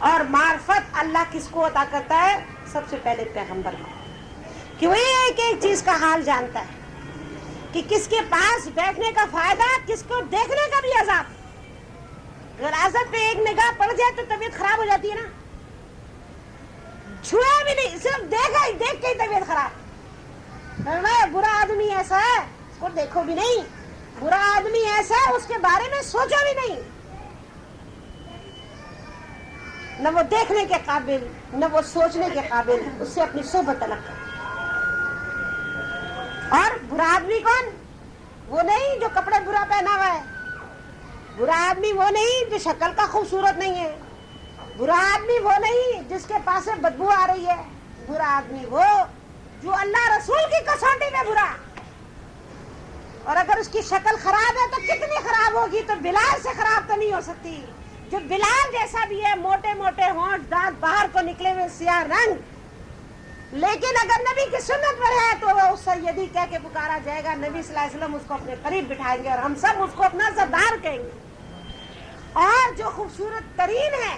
اور معرفت اللہ کس کو عطا کرتا ہے؟ سب سے پہلے پیغمبر کو، کہ وہ ایک ایک چیز کا حال جانتا ہے کہ کس کے پاس بیٹھنے کا فائدہ، کس کو دیکھنے کا بھی عذاب۔ غلاظت پہ ایک نگاہ پڑ جائے تو طبیعت خراب ہو جاتی ہے نا، چھویا بھی نہیں، صرف دیکھا ہی، دیکھ کے ہی طبیعت خراب۔ برا آدمی ایسا ہے اس کو دیکھو بھی نہیں، برا آدمی ایسا ہے اس کے بارے میں سوچو بھی نہیں، نہ وہ دیکھنے کے قابل نہ وہ سوچنے کے قابل، اس سے اپنی صحبت الگ کر۔ اور برا آدمی کون؟ وہ نہیں جو کپڑے برا پہنا ہوا ہے، برا آدمی وہ نہیں جو شکل کا خوبصورت نہیں ہے، برا آدمی وہ نہیں جس کے پاس سے بدبو آ رہی ہے، برا آدمی وہ جو اللہ رسول کی کسوٹی میں برا۔ اور اگر اس کی شکل خراب ہے تو کتنی خراب ہوگی، تو بلال سے خراب تو نہیں ہو سکتی، جو بلال جیسا بھی ہے، موٹے موٹے ہونٹ، دانت باہر کو نکلے ہوئے، سیاہ رنگ، لیکن اگر نبی کی سنت پر ہے تو وہ سیدی کہہ کے پکارا جائے گا، نبی صلی اللہ علیہ وسلم اس کو اپنے قریب بٹھائیں گے اور ہم سب اس کو اپنا سردار کہیں گے۔ اور جو خوبصورت ترین ہے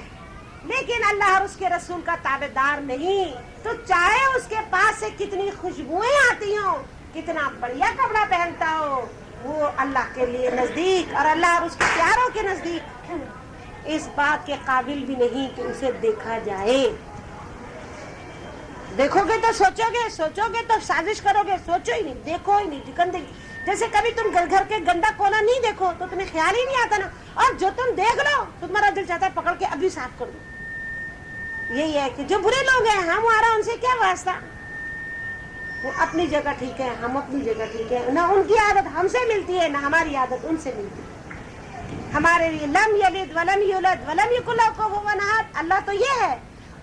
لیکن اللہ اور اس کے رسول کا تابع دار نہیں، تو چاہے اس کے پاس سے کتنی خوشبوئیں آتی ہوں، کتنا بڑھیا کپڑا پہنتا ہو، وہ اللہ کے لیے نزدیک اور اللہ اور اس کے پیاروں کے نزدیک اس بات کے قابل بھی نہیں کہ اسے دیکھا جائے۔ دیکھو گے تو سوچو گے تو سازش کرو گے، سوچو ہی نہیں، دیکھو ہی نہیں، گندگی۔ جیسے کبھی تم گھر کے گندا کونا نہیں دیکھو تو تمہیں خیال ہی نہیں آتا نا، اور جو تم دیکھ لو تمہارا دل چاہتا ہے پکڑ کے ابھی صاف کر دو۔ یہی ہے کہ جو برے لوگ ہیں ہمارا ان سے کیا واسطہ، وہ اپنی جگہ ٹھیک ہے، ہم اپنی جگہ ٹھیک ہے، نہ ان کی عادت ہم سے ملتی ہے نہ ہماری عادت ان سے ملتی ہے۔ ہمارے لیے لم یلد ولم یولد ولم یکن لہ کفوا احد، اللہ تو یہ ہے۔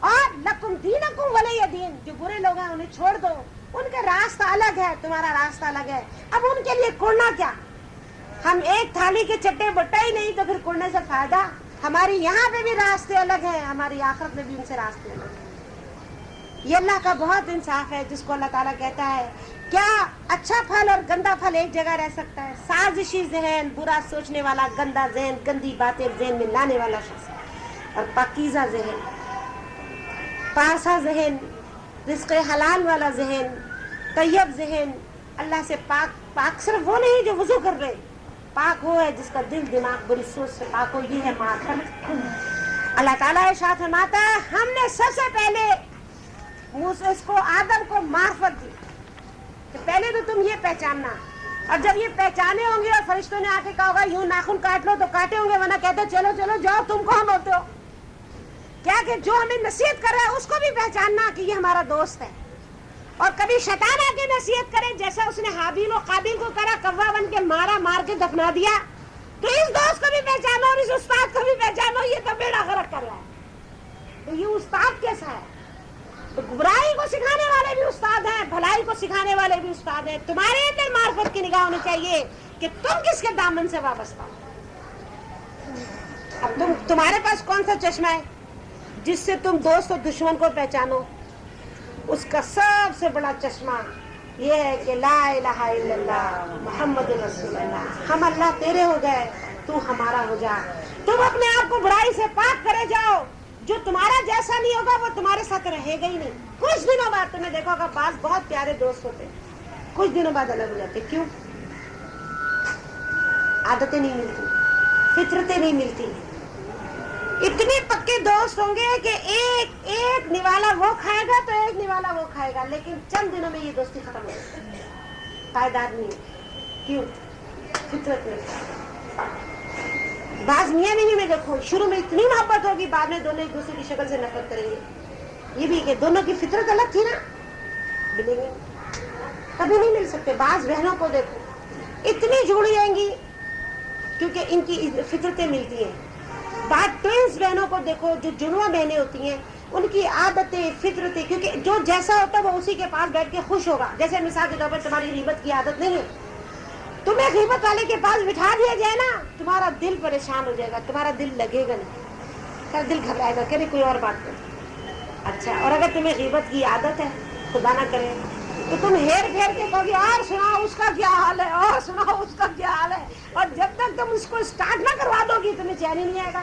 اور لکم دینکم ولی دین، جو برے لوگ ہیں انہیں چھوڑ دو، ان کا راستہ الگ ہے، تمہارا راستہ الگ ہے، اب ان کے لیے کوڑنا کیا؟ ہم ایک تھالی کے چٹے بٹا ہی نہیں تو پھر کوڑنے سے فائدہ؟ ہماری یہاں پہ بھی راستے الگ ہیں، ہماری آخرت میں بھی ان سے راستے الگ ہیں۔ یہ اللہ کا بہت انصاف ہے جس کو اللہ تعالیٰ کہتا ہے کیا اچھا پھل اور گندا پھل ایک جگہ رہ سکتا ہے؟ سازشی ذہن، برا سوچنے والا، گندا ذہن، گندی باتیں ذہن میں لانے والا شخص، اور پاکیزہ ذہن، پاسا ذہن، رزق حلال والا ذہن، طیب ذہن، اللہ سے پاک صرف وہ نہیں جو وضو کر رہے، پاک وہ ہے جس کا دل دماغ بری سوچ سے پاک ہو، یہ ہے معرفت۔ اللہ تعالیٰ ارشاد فرماتا ہے ہم نے سب سے پہلے اس کو آدم کو معرفت دی کہ پہلے تو تم یہ پہچاننا، اور جب یہ پہچانے ہوں گے اور فرشتوں نے آ کے کہا ہوگا یوں ناخن کاٹ لو تو کاٹے ہوں گے، ورنہ کہتے چلو چلو جاؤ، تم کون ہوتے ہو؟ کیا کہ جو ہمیں نصیحت کر رہا ہے اس کو بھی پہچاننا کہ یہ ہمارا دوست ہے۔ اور کبھی شیطان آ کے نصیحت کرے جیسا اس نے حابیل و قابیل کو کرا، کوا بن کے مارا، مار کے دفنا دیا، تو اس دوست کو بھی پہچانو اور اس استاد کو بھی پہچانو، یہ تو بیڑا غرق کر رہا ہے۔ تو یہ استاد کیسا ہے؟ تو برائی کو سکھانے والے بھی استاد ہیں، بھلائی کو سکھانے والے بھی استاد ہیں۔ تمہارے اندر معرفت کی نگاہ ہونی چاہیے کہ تم کس کے دامن سے وابستہ ہو۔ اب تمہارے پاس کون سا چشمہ ہے جس سے تم دوست اور دشمن کو پہچانو؟ اس کا سب سے بڑا چشمہ یہ ہے کہ لا الہ الا اللہ محمد رسول اللہ، ہم اللہ تیرے ہو گئے، تو ہمارا ہو جا۔ تم اپنے آپ کو برائی سے پاک کرے جاؤ، جو تمہارا جیسا نہیں ہوگا وہ تمہارے ساتھ رہے گا ہی نہیں۔ کچھ دنوں بعد تم نے دیکھا ہوگا بعض بہت پیارے دوست ہوتے کچھ دنوں بعد الگ ہو جاتے، کیوں؟ عادتیں نہیں ملتی، فطرتیں نہیں ملتی۔ اتنے پکے دوست ہوں گے کہ ایک نوالا وہ کھائے گا تو ایک نوالا وہ کھائے گا، لیکن چند دنوں میں یہ دوستی ختم ہو جائے گی، پائیدار نہیں۔ کیوں؟ فطرت میں۔ بعض میاں بیوی میں دیکھو شروع میں اتنی محبت ہوگی، بعد میں دونوں ایک دوسرے کی شکل سے نفرت کریں گے۔ یہ بھی کہ دونوں کی فطرت الگ تھی نا، ملیں گے کبھی نہیں مل سکتے۔ بعض بہنوں کو دیکھو اتنی جڑی رہیں گی کیونکہ ان کی فطرتیں ملتی ہیں۔ بعض ٹوئنس بہنوں کو دیکھو جو جڑواں بہنیں ہوتی ہیں، ان کی عادتیں، فطرتیں، کیونکہ جو جیسا ہوتا ہے وہ اسی کے پاس بیٹھ کے خوش ہوگا۔ جیسے مثال کے طور پر تمہاری غیبت کی عادت نہیں ہے، تمہیں غیبت والے کے پاس بٹھا دیا جائے نا، تمہارا دل پریشان ہو جائے گا، تمہارا دل لگے گا نہیں، دل گھبرائے گا کہ نہیں کوئی اور بات کرے۔ اچھا، اور اگر تمہیں غیبت کی عادت ہے، خدا نہ کرے، تو تم ہیر پھیر کے کہو گی اور سناؤ اس کا کیا حال ہے، اور سناؤ اس کا کیا حال ہے، اور جب تک تم اس کو اسٹارٹ نہ کروا دو گی تمہیں چین ہی نہیں آئے گا۔